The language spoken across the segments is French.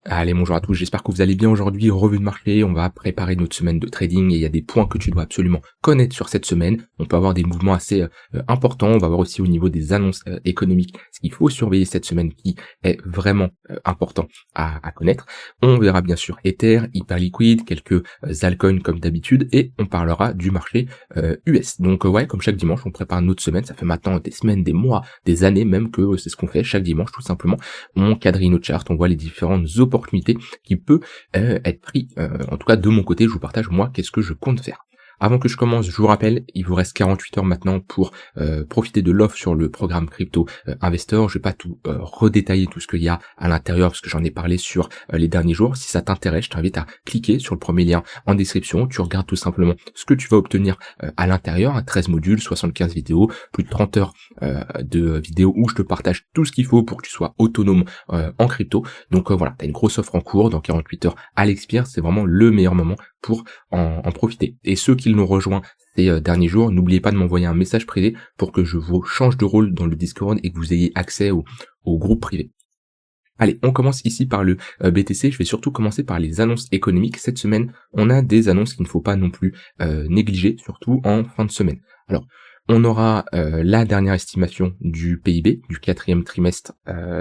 Allez, bonjour à tous, j'espère que vous allez bien aujourd'hui. Revue de marché, on va préparer notre semaine de trading et il y a des points que tu dois absolument connaître sur cette semaine. On peut avoir des mouvements assez importants, on va voir aussi au niveau des annonces économiques ce qu'il faut surveiller cette semaine qui est vraiment important à connaître. On verra bien sûr Ether, hyper liquide, quelques altcoins comme d'habitude et on parlera du marché US. Donc ouais, comme chaque dimanche, on prépare notre semaine. Ça fait maintenant des semaines, des mois, des années même que c'est ce qu'on fait chaque dimanche tout simplement. On quadrille nos charts, on voit les différentes opportunités qui peut être pris. En tout cas, de mon côté, je vous partage moi qu'est-ce que je compte faire. Avant que je commence, je vous rappelle, il vous reste 48 heures maintenant pour profiter de l'offre sur le programme Crypto Investor. Je vais pas tout redétailler tout ce qu'il y a à l'intérieur parce que j'en ai parlé sur les derniers jours. Si ça t'intéresse, je t'invite à cliquer sur le premier lien en description. Tu regardes tout simplement ce que tu vas obtenir à l'intérieur. 13 modules, 75 vidéos, plus de 30 heures de vidéos où je te partage tout ce qu'il faut pour que tu sois autonome en crypto. Donc voilà, tu as une grosse offre en cours dans 48 heures à l'expire. C'est vraiment le meilleur moment pour en profiter. Et ceux qui nous rejoint ces derniers jours, n'oubliez pas de m'envoyer un message privé pour que je vous change de rôle dans le Discord et que vous ayez accès au groupe privé. Allez, on commence ici par le BTC. Je vais surtout commencer par les annonces économiques. Cette semaine, on a des annonces qu'il ne faut pas non plus négliger, surtout en fin de semaine. Alors, on aura la dernière estimation du PIB du quatrième trimestre,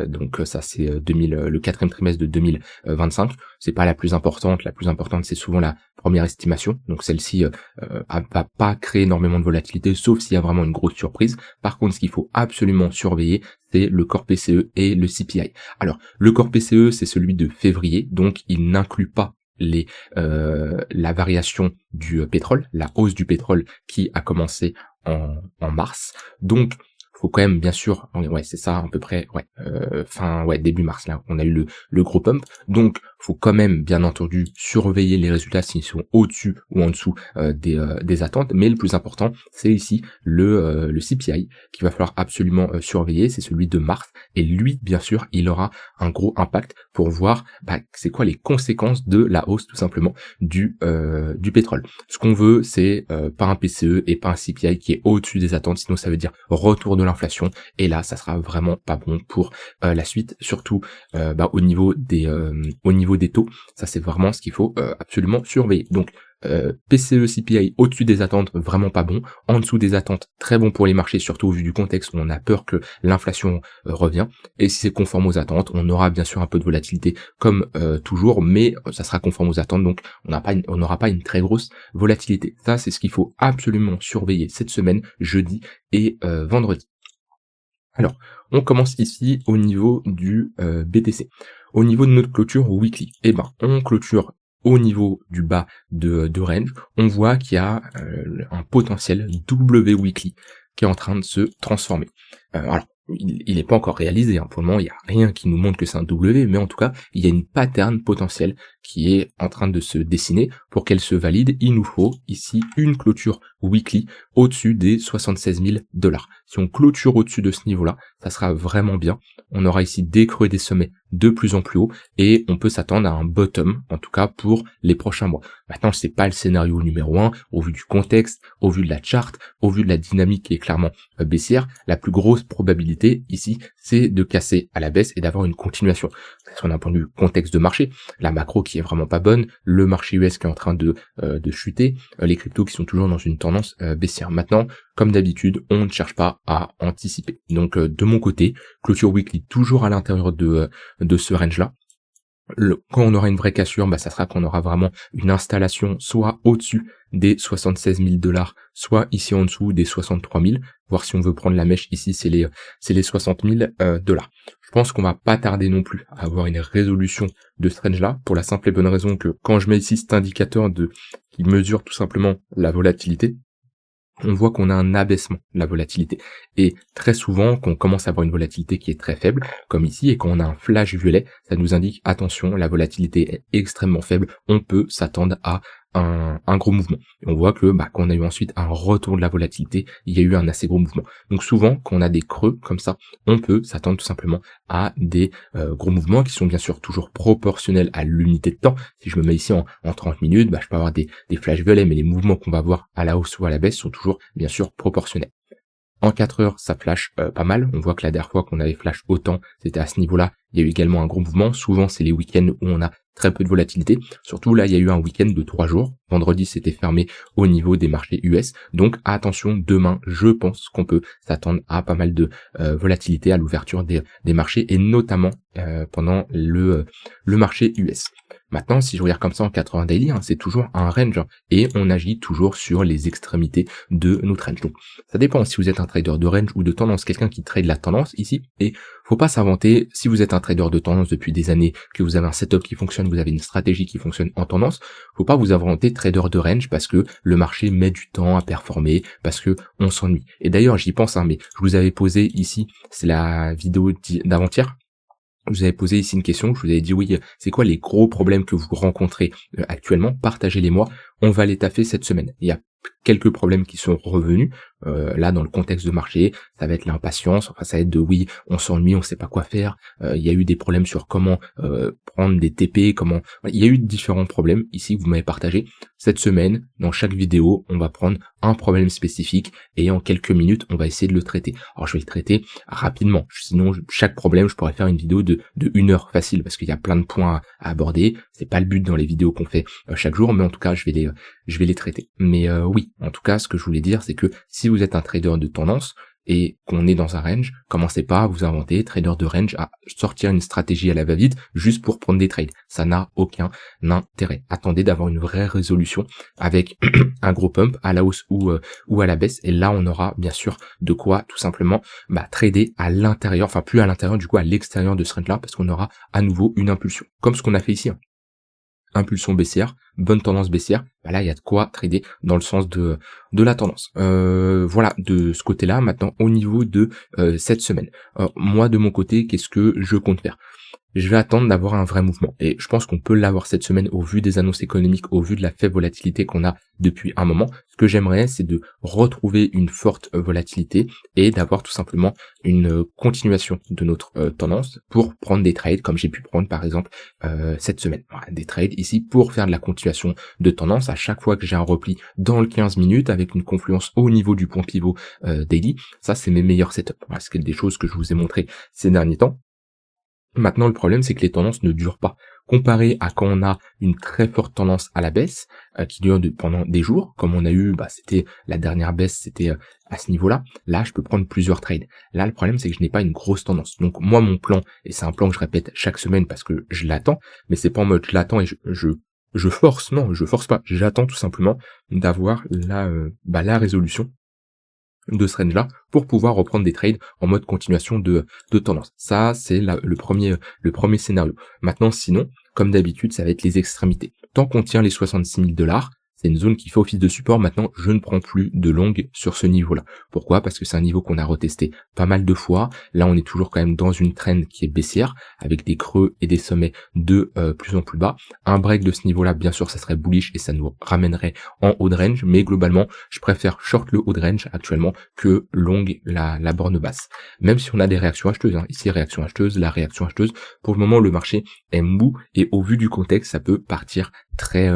donc ça c'est le quatrième trimestre de 2025. C'est pas la plus importante c'est souvent la première estimation. Donc celle-ci va pas créer énormément de volatilité, sauf s'il y a vraiment une grosse surprise. Par contre, ce qu'il faut absolument surveiller, c'est le Core PCE et le CPI. Alors, le Core PCE, c'est celui de février, donc il n'inclut pas la variation du pétrole, la hausse du pétrole qui a commencé en mars. Donc faut quand même bien sûr, ouais c'est ça à peu près, début mars là, on a eu le gros pump. Donc faut quand même bien entendu surveiller les résultats s'ils sont au-dessus ou en dessous des attentes. Mais le plus important, c'est ici le CPI qu'il va falloir absolument surveiller, c'est celui de mars. Et lui, bien sûr, il aura un gros impact pour voir c'est quoi les conséquences de la hausse tout simplement du pétrole. Ce qu'on veut, c'est pas un PCE et pas un CPI qui est au-dessus des attentes, sinon ça veut dire retour de l'inflation. Et là, ça sera vraiment pas bon pour la suite, surtout au niveau des taux. Ça, c'est vraiment ce qu'il faut absolument surveiller. Donc PCE, CPI au-dessus des attentes, vraiment pas bon. En dessous des attentes, très bon pour les marchés, surtout au vu du contexte où on a peur que l'inflation revient. Et si c'est conforme aux attentes, on aura bien sûr un peu de volatilité comme toujours, mais ça sera conforme aux attentes, donc on n'aura pas une très grosse volatilité. Ça, c'est ce qu'il faut absolument surveiller cette semaine, jeudi et vendredi. Alors, on commence ici au niveau du BTC. Au niveau de notre clôture weekly, on clôture au niveau du bas de range. On voit qu'il y a un potentiel W weekly qui est en train de se transformer. Alors, il n'est pas encore réalisé, hein. Pour le moment, il n'y a rien qui nous montre que c'est un W, mais en tout cas, il y a une pattern potentielle qui est en train de se dessiner. Pour qu'elle se valide, il nous faut ici une clôture weekly au-dessus des 76 000 $. Si on clôture au-dessus de ce niveau-là, ça sera vraiment bien. On aura ici des creux et des sommets de plus en plus haut et on peut s'attendre à un bottom, en tout cas pour les prochains mois. Maintenant, c'est pas le scénario numéro 1, au vu du contexte, au vu de la charte, au vu de la dynamique qui est clairement baissière. La plus grosse probabilité ici, c'est de casser à la baisse et d'avoir une continuation. Sur un point de vue contexte de marché, la macro qui est vraiment pas bonne, le marché US qui est en train de chuter, les cryptos qui sont toujours dans une tendance baissière. Maintenant, comme d'habitude, on ne cherche pas à anticiper. Donc de mon côté, clôture weekly toujours à l'intérieur de ce range-là. Quand on aura une vraie cassure, ça sera qu'on aura vraiment une installation soit au-dessus des 76 000 $, soit ici en dessous des 63 000. Voir si on veut prendre la mèche ici, c'est les 60 000 $. Je pense qu'on va pas tarder non plus à avoir une résolution de ce range-là, pour la simple et bonne raison que quand je mets ici cet indicateur qui mesure tout simplement la volatilité, on voit qu'on a un abaissement de la volatilité. Et très souvent, quand on commence à avoir une volatilité qui est très faible, comme ici, et quand on a un flash violet, ça nous indique, attention, la volatilité est extrêmement faible, on peut s'attendre à un gros mouvement. Et on voit que quand on a eu ensuite un retour de la volatilité, il y a eu un assez gros mouvement. Donc souvent, quand on a des creux comme ça, on peut s'attendre tout simplement à des gros mouvements qui sont bien sûr toujours proportionnels à l'unité de temps. Si je me mets ici en 30 minutes, je peux avoir des flashs violets, mais les mouvements qu'on va voir à la hausse ou à la baisse sont toujours bien sûr proportionnels. En 4 heures, ça flash pas mal. On voit que la dernière fois qu'on avait flash autant, c'était à ce niveau-là. Il y a eu également un gros mouvement. Souvent, c'est les week-ends où on a très peu de volatilité. Surtout là, il y a eu un week-end de 3 jours. Vendredi, c'était fermé au niveau des marchés US. Donc attention, demain, je pense qu'on peut s'attendre à pas mal de volatilité à l'ouverture des marchés et notamment pendant le marché US. Maintenant, si je regarde comme ça en 80 daily, hein, c'est toujours un range hein, et on agit toujours sur les extrémités de notre range. Donc, ça dépend si vous êtes un trader de range ou de tendance, quelqu'un qui trade la tendance ici. Et faut pas s'inventer, si vous êtes un trader de tendance depuis des années, que vous avez un setup qui fonctionne, vous avez une stratégie qui fonctionne en tendance, faut pas vous inventer trader de range parce que le marché met du temps à performer, parce que on s'ennuie. Et d'ailleurs, j'y pense, hein, mais je vous avais posé ici, c'est la vidéo d'avant-hier. Je vous avais posé ici une question, je vous avais dit oui, c'est quoi les gros problèmes que vous rencontrez actuellement, partagez-les-moi, on va les taffer cette semaine. Il y a quelques problèmes qui sont revenus, là dans le contexte de marché, ça va être l'impatience, enfin ça va être de oui, on s'ennuie, on sait pas quoi faire, il y a eu des problèmes sur comment prendre des TP, il y a eu différents problèmes ici que vous m'avez partagé. Cette semaine, dans chaque vidéo, on va prendre un problème spécifique et en quelques minutes, on va essayer de le traiter. Alors je vais le traiter rapidement, sinon chaque problème, je pourrais faire une vidéo de 1 heure facile parce qu'il y a plein de points à aborder, c'est pas le but dans les vidéos qu'on fait chaque jour, mais en tout cas, je vais les traiter. Mais oui, en tout cas, ce que je voulais dire, c'est que si vous êtes un trader de tendance et qu'on est dans un range, commencez pas à vous inventer, trader de range, à sortir une stratégie à la va-vite juste pour prendre des trades. Ça n'a aucun intérêt. Attendez d'avoir une vraie résolution avec un gros pump à la hausse ou à la baisse. Et là, on aura bien sûr de quoi tout simplement trader à l'intérieur, enfin plus à l'intérieur, du coup à l'extérieur de ce range-là, parce qu'on aura à nouveau une impulsion. Comme ce qu'on a fait ici. Hein. Impulsion baissière, bonne tendance baissière, là il y a de quoi trader dans le sens de la tendance. Voilà, de ce côté-là, maintenant au niveau de cette semaine. Moi de mon côté, qu'est-ce que je compte faire? Je vais attendre d'avoir un vrai mouvement. Et je pense qu'on peut l'avoir cette semaine au vu des annonces économiques, au vu de la faible volatilité qu'on a depuis un moment. Ce que j'aimerais, c'est de retrouver une forte volatilité et d'avoir tout simplement une continuation de notre tendance pour prendre des trades comme j'ai pu prendre par exemple cette semaine. Voilà, des trades ici pour faire de la continuation de tendance à chaque fois que j'ai un repli dans le 15 minutes avec une confluence au niveau du point pivot daily. Ça, c'est mes meilleurs setups. Voilà, c'est des choses que je vous ai montré ces derniers temps. Maintenant, le problème, c'est que les tendances ne durent pas. Comparé à quand on a une très forte tendance à la baisse, qui dure pendant des jours, comme on a eu, c'était la dernière baisse, c'était à ce niveau-là. Là, je peux prendre plusieurs trades. Là, le problème, c'est que je n'ai pas une grosse tendance. Donc, moi, mon plan, et c'est un plan que je répète chaque semaine parce que je l'attends, mais c'est pas en mode je l'attends et je force. Non, je force pas. J'attends tout simplement d'avoir la résolution de ce range là pour pouvoir reprendre des trades en mode continuation de tendance. Ça, c'est le premier scénario. Maintenant, sinon, comme d'habitude, ça va être les extrémités. Tant qu'on tient les 66 000 $, c'est une zone qui fait office de support. Maintenant, je ne prends plus de longue sur ce niveau-là. Pourquoi? Parce que c'est un niveau qu'on a retesté pas mal de fois. Là, on est toujours quand même dans une trend qui est baissière, avec des creux et des sommets de plus en plus bas. Un break de ce niveau-là, bien sûr, ça serait bullish et ça nous ramènerait en haut de range. Mais globalement, je préfère short le haut de range actuellement que long la borne basse. Même si on a des réactions acheteuses. Hein. Ici, réaction acheteuse, la réaction acheteuse. Pour le moment, le marché est mou et au vu du contexte, ça peut partir très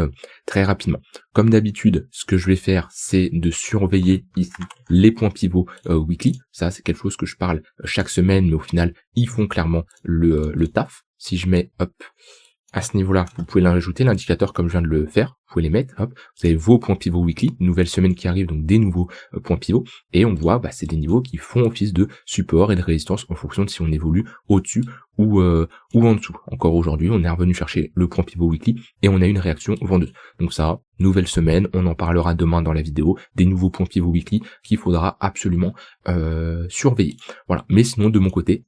rapidement. Comme d'habitude, ce que je vais faire, c'est de surveiller ici les points pivots weekly. Ça, c'est quelque chose que je parle chaque semaine, mais au final, ils font clairement le taf. Si je mets, à ce niveau-là, vous pouvez l'ajouter, l'indicateur comme je viens de le faire, vous pouvez les mettre, vous avez vos points pivots weekly, nouvelle semaine qui arrive, donc des nouveaux points pivots, et on voit, c'est des niveaux qui font office de support et de résistance en fonction de si on évolue au-dessus ou en dessous. Encore aujourd'hui, on est revenu chercher le point pivot weekly, et on a une réaction vendeuse. Donc ça, nouvelle semaine, on en parlera demain dans la vidéo, des nouveaux points pivot weekly qu'il faudra absolument surveiller. Voilà, mais sinon, de mon côté,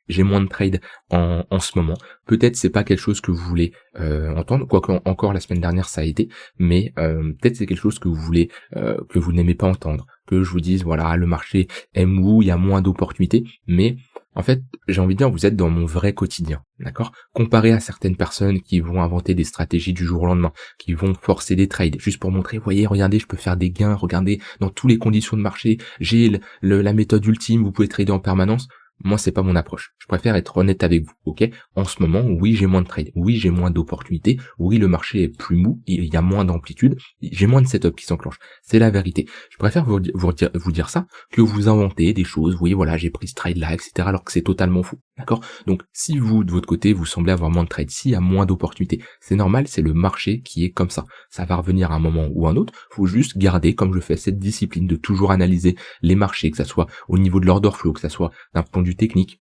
j'ai moins de trades en ce moment. Peut-être c'est pas quelque chose que vous voulez entendre, quoique encore la semaine dernière ça a été, mais peut-être c'est quelque chose que vous voulez, que vous n'aimez pas entendre, que je vous dise voilà le marché est mou, il y a moins d'opportunités, mais en fait j'ai envie de dire vous êtes dans mon vrai quotidien, d'accord? Comparé à certaines personnes qui vont inventer des stratégies du jour au lendemain, qui vont forcer des trades juste pour montrer, voyez, regardez, je peux faire des gains, regardez, dans toutes les conditions de marché, j'ai la méthode ultime, vous pouvez trader en permanence. Moi, c'est pas mon approche. Je préfère être honnête avec vous, ok? En ce moment, oui, j'ai moins de trades, oui, j'ai moins d'opportunités, oui, le marché est plus mou, il y a moins d'amplitude, j'ai moins de setup qui s'enclenche. C'est la vérité. Je préfère vous dire ça que vous inventer des choses. Oui, voilà, j'ai pris ce trade là, etc. alors que c'est totalement fou. D'accord? Donc, si vous, de votre côté, vous semblez avoir moins de trades, s'il y a moins d'opportunités, c'est normal, c'est le marché qui est comme ça. Ça va revenir à un moment ou un autre. Faut juste garder, comme je fais, cette discipline de toujours analyser les marchés, que ça soit au niveau de l'order flow, que ça soit d'un point de vue technique,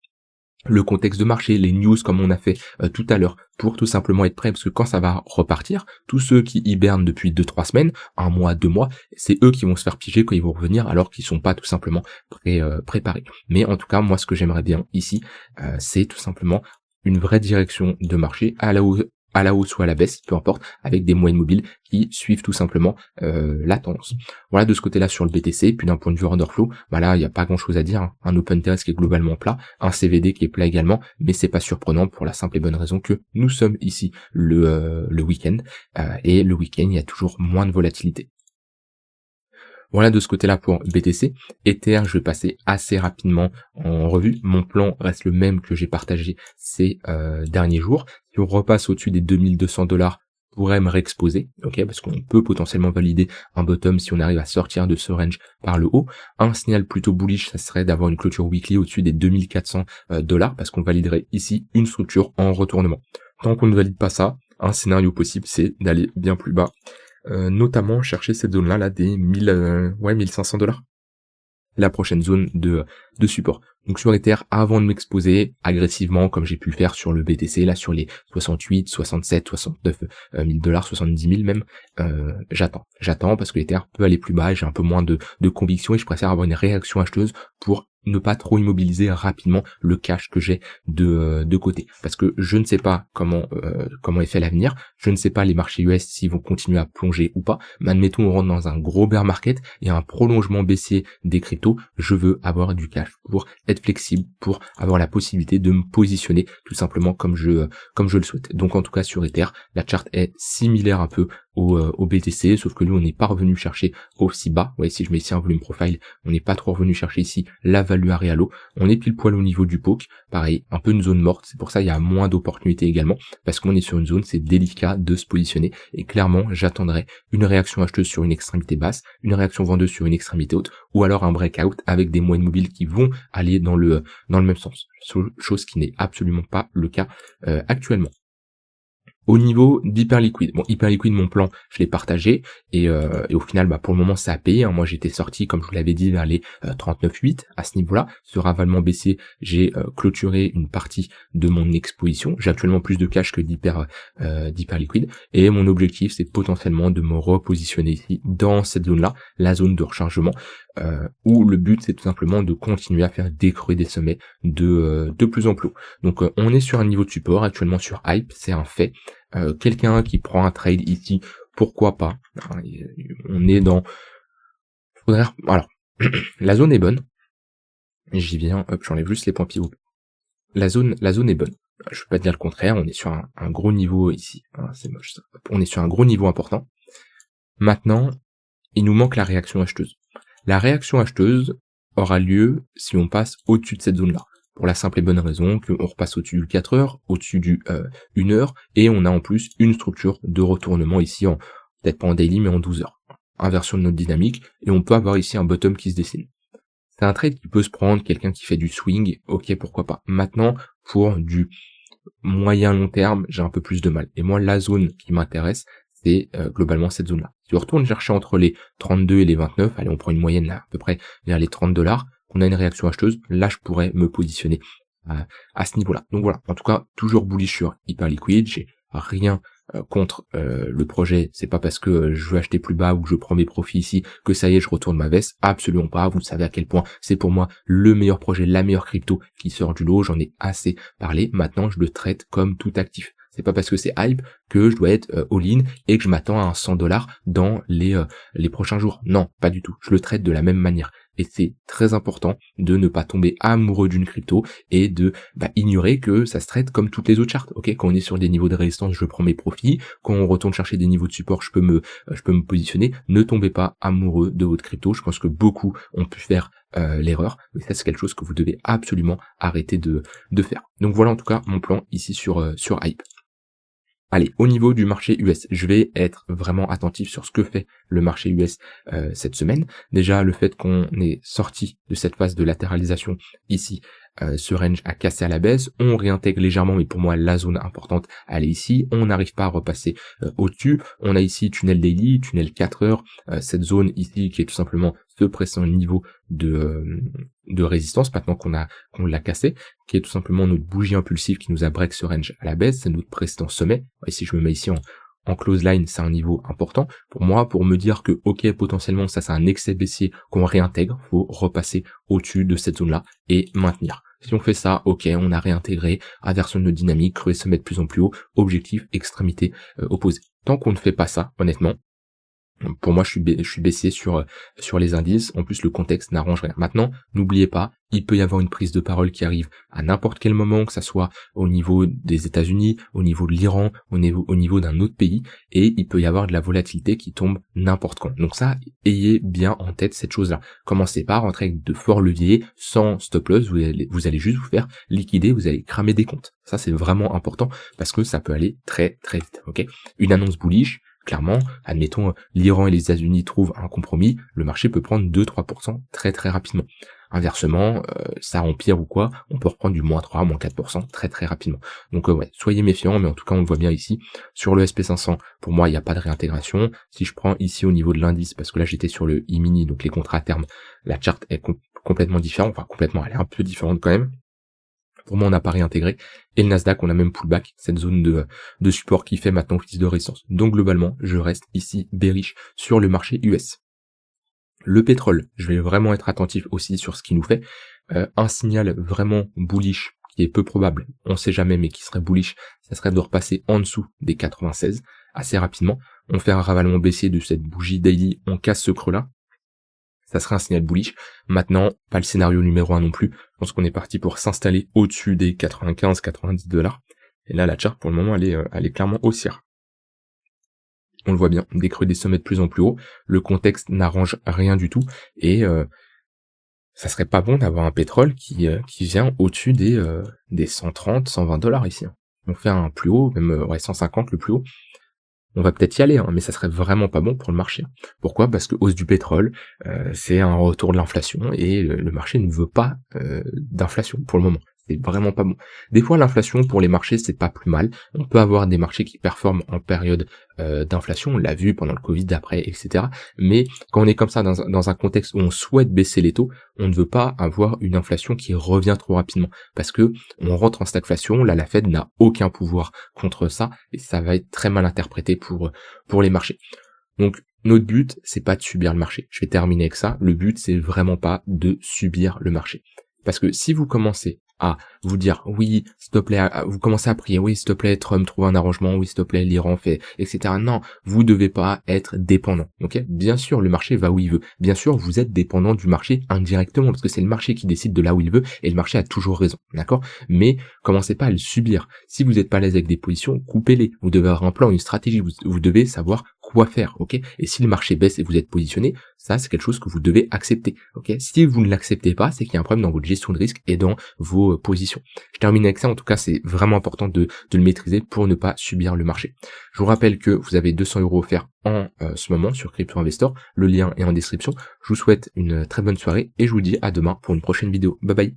le contexte de marché, les news comme on a fait tout à l'heure, pour tout simplement être prêt, parce que quand ça va repartir, tous ceux qui hibernent depuis 2-3 semaines, un mois, 2 mois, c'est eux qui vont se faire piéger quand ils vont revenir, alors qu'ils sont pas tout simplement préparés. Mais en tout cas, moi, ce que j'aimerais bien ici, c'est tout simplement une vraie direction de marché à la hausse ou à la baisse, peu importe, avec des moyennes mobiles qui suivent tout simplement la tendance. Voilà de ce côté-là sur le BTC, puis d'un point de vue order flow, bah là il n'y a pas grand-chose à dire, hein. Un open interest qui est globalement plat, un CVD qui est plat également, mais c'est pas surprenant pour la simple et bonne raison que nous sommes ici le week-end, et le week-end il y a toujours moins de volatilité. Voilà de ce côté-là pour BTC. Ether, je vais passer assez rapidement en revue. Mon plan reste le même que j'ai partagé ces derniers jours. Si on repasse au-dessus des 2200 $, pourrait me réexposer, ok, parce qu'on peut potentiellement valider un bottom si on arrive à sortir de ce range par le haut. Un signal plutôt bullish, ça serait d'avoir une clôture weekly au-dessus des 2400 $, parce qu'on validerait ici une structure en retournement. Tant qu'on ne valide pas ça, un scénario possible, c'est d'aller bien plus bas. Notamment chercher cette zone-là, là, des 1500 $. La prochaine zone de support. Donc sur Ether, avant de m'exposer agressivement, comme j'ai pu le faire sur le BTC, là sur les 68, 67, 69 000 $, 70 000 même, j'attends parce que l'Ether peut aller plus bas et j'ai un peu moins de conviction et je préfère avoir une réaction acheteuse pour ne pas trop immobiliser rapidement le cash que j'ai de côté. Parce que je ne sais pas comment est fait l'avenir, je ne sais pas les marchés US s'ils vont continuer à plonger ou pas, mais admettons on rentre dans un gros bear market et un prolongement baissier des cryptos, je veux avoir du cash pour être flexible, pour avoir la possibilité de me positionner tout simplement comme je le souhaite. Donc en tout cas sur Ether, la charte est similaire un peu au BTC, sauf que nous on n'est pas revenu chercher aussi bas. Ouais, si je mets ici un volume profile, on n'est pas trop revenu chercher ici la value à réalo. On est pile poil au niveau du poke, pareil, un peu une zone morte, c'est pour ça il y a moins d'opportunités également, parce qu'on est sur une zone, c'est délicat de se positionner, et clairement j'attendrai une réaction acheteuse sur une extrémité basse, une réaction vendeuse sur une extrémité haute, ou alors un breakout avec des moyennes mobiles qui vont aller dans le même sens, chose qui n'est absolument pas le cas actuellement. Au niveau d'Hyperliquid, bon Hyperliquid mon plan je l'ai partagé et au final pour le moment ça a payé, hein. Moi j'étais sorti comme je vous l'avais dit vers les 39,8 à ce niveau-là. Ce ravalement baissier, j'ai clôturé une partie de mon exposition. J'ai actuellement plus de cash que d'Hyperliquid et mon objectif c'est potentiellement de me repositionner ici dans cette zone-là, la zone de rechargement, où le but c'est tout simplement de continuer à faire des creux des sommets de plus en plus haut. Donc on est sur un niveau de support actuellement sur Hype, c'est un fait. Quelqu'un qui prend un trade ici, pourquoi pas, hein, on est dans... Alors, la zone est bonne, j'y viens, hop, j'enlève juste les points pivots. La zone est bonne, je peux pas dire le contraire, on est sur un gros niveau ici, hein, c'est moche ça. On est sur un gros niveau important. Maintenant, il nous manque la réaction acheteuse. La réaction acheteuse aura lieu si on passe au-dessus de cette zone-là. Pour la simple et bonne raison qu'on repasse au-dessus du 4 heures, au-dessus du 1 heure, et on a en plus une structure de retournement ici, peut-être pas en daily, mais en 12 heures. Inversion de notre dynamique, et on peut avoir ici un bottom qui se dessine. C'est un trade qui peut se prendre, quelqu'un qui fait du swing, ok, pourquoi pas. Maintenant, pour du moyen long terme, j'ai un peu plus de mal. Et moi, la zone qui m'intéresse, c'est globalement cette zone-là. Si on retourne chercher entre les 32 et les 29, allez, on prend une moyenne là, à peu près vers les 30 $, on a une réaction acheteuse, là je pourrais me positionner à ce niveau-là. Donc voilà, en tout cas, toujours bullish sur Hyperliquid, j'ai rien contre le projet, c'est pas parce que je veux acheter plus bas ou que je prends mes profits ici que ça y est je retourne ma veste, absolument pas, vous savez à quel point c'est pour moi le meilleur projet, la meilleure crypto qui sort du lot, j'en ai assez parlé, maintenant je le traite comme tout actif. C'est pas parce que c'est hype que je dois être all-in et que je m'attends à un 100 $ dans les prochains jours. Non, pas du tout. Je le traite de la même manière. et c'est très important de ne pas tomber amoureux d'une crypto et de ignorer que ça se traite comme toutes les autres chartes. Ok, quand on est sur des niveaux de résistance, je prends mes profits. Quand on retourne chercher des niveaux de support, je peux me positionner. Ne tombez pas amoureux de votre crypto. Je pense que beaucoup ont pu faire l'erreur, mais ça c'est quelque chose que vous devez absolument arrêter de faire. Donc voilà en tout cas mon plan ici sur Hype. Allez, au niveau du marché US, je vais être vraiment attentif sur ce que fait le marché US cette semaine. Déjà, le fait qu'on est sorti de cette phase de latéralisation ici, ce range a cassé à la baisse, on réintègre légèrement, mais pour moi, la zone importante, elle est ici. On n'arrive pas à repasser au-dessus. On a ici tunnel daily, tunnel 4 heures, cette zone ici qui est tout simplement ce précédent niveau de résistance, maintenant qu'on l'a cassé, qui est tout simplement notre bougie impulsive qui nous a break ce range à la baisse, c'est notre précédent sommet. Et si je me mets ici en close line, c'est un niveau important. Pour moi, pour me dire que, ok, potentiellement, ça c'est un excès baissier qu'on réintègre, faut repasser au-dessus de cette zone-là et maintenir. Si on fait ça, ok, on a réintégré, inversion de notre dynamique, creux se mettre de plus en plus haut, objectif, extrémité opposée. Tant qu'on ne fait pas ça, honnêtement, pour moi, je suis baissier sur les indices. En plus, le contexte n'arrange rien. Maintenant, n'oubliez pas, il peut y avoir une prise de parole qui arrive à n'importe quel moment, que ça soit au niveau des États-Unis, au niveau de l'Iran, au niveau d'un autre pays, et il peut y avoir de la volatilité qui tombe n'importe quand. Donc ça, ayez bien en tête cette chose-là. Commencez pas à rentrer avec de forts leviers, sans stop loss, vous allez juste vous faire liquider, vous allez cramer des comptes. Ça, c'est vraiment important parce que ça peut aller très très vite. Ok, une annonce bullish. Clairement, admettons, l'Iran et les États-Unis trouvent un compromis, le marché peut prendre 2-3% très très rapidement. Inversement, ça empire ou quoi, on peut reprendre du moins 3, moins 4% très très rapidement. Donc ouais, soyez méfiants, mais en tout cas on le voit bien ici. Sur le SP500, pour moi, il n'y a pas de réintégration. Si je prends ici au niveau de l'indice, parce que là j'étais sur le E-mini, donc les contrats à terme, la charte est complètement différente, enfin complètement, elle est un peu différente quand même. Pour moi, on n'a pas réintégré. Et le Nasdaq, on a même pullback, cette zone de support qui fait maintenant office de résistance. Donc globalement, je reste ici bearish sur le marché US. Le pétrole, je vais vraiment être attentif aussi sur ce qu'il nous fait. Un signal vraiment bullish, qui est peu probable, on sait jamais, mais qui serait bullish, ça serait de repasser en dessous des 96 assez rapidement. On fait un ravalement baissier de cette bougie daily, on casse ce creux-là. Ça serait un signal bullish. Maintenant, pas le scénario numéro 1 non plus. Je pense qu'on est parti pour s'installer au-dessus des 95-90 $. Et là, la charte, pour le moment, elle est clairement haussière. On le voit bien, des creux des sommets de plus en plus haut. Le contexte n'arrange rien du tout. Et ça serait pas bon d'avoir un pétrole qui vient au-dessus des 130, 120 $ ici. On fait un plus haut, même 150 le plus haut. On va peut-être y aller, mais ça serait vraiment pas bon pour le marché. Pourquoi ? Parce que hausse du pétrole, c'est un retour de l'inflation et le marché ne veut pas d'inflation pour le moment. C'est vraiment pas bon. Des fois, l'inflation pour les marchés, c'est pas plus mal. On peut avoir des marchés qui performent en période d'inflation, on l'a vu pendant le Covid, après, etc. Mais quand on est comme ça dans un contexte où on souhaite baisser les taux, on ne veut pas avoir une inflation qui revient trop rapidement. Parce que on rentre en stagflation, là la Fed n'a aucun pouvoir contre ça, et ça va être très mal interprété pour les marchés. Donc notre but, c'est pas de subir le marché. Je vais terminer avec ça. Le but, c'est vraiment pas de subir le marché. Parce que si vous commencez à vous dire oui, s'il te plaît, vous commencez à prier, oui, s'il te plaît, Trump, trouve un arrangement, oui, s'il te plaît, l'Iran fait, etc. Non, vous devez pas être dépendant, ok? Bien sûr, le marché va où il veut. Bien sûr, vous êtes dépendant du marché indirectement, parce que c'est le marché qui décide de là où il veut, et le marché a toujours raison, d'accord? Mais commencez pas à le subir. Si vous n'êtes pas à l'aise avec des positions, coupez-les. Vous devez avoir un plan, une stratégie, vous devez savoir quoi faire, ok? Et si le marché baisse et vous êtes positionné, ça, c'est quelque chose que vous devez accepter, ok? Si vous ne l'acceptez pas, c'est qu'il y a un problème dans votre gestion de risque et dans vos positions. Je termine avec ça, en tout cas, c'est vraiment important de le maîtriser pour ne pas subir le marché. Je vous rappelle que vous avez 200 € offerts en ce moment sur Crypto Investor, le lien est en description. Je vous souhaite une très bonne soirée et je vous dis à demain pour une prochaine vidéo. Bye bye!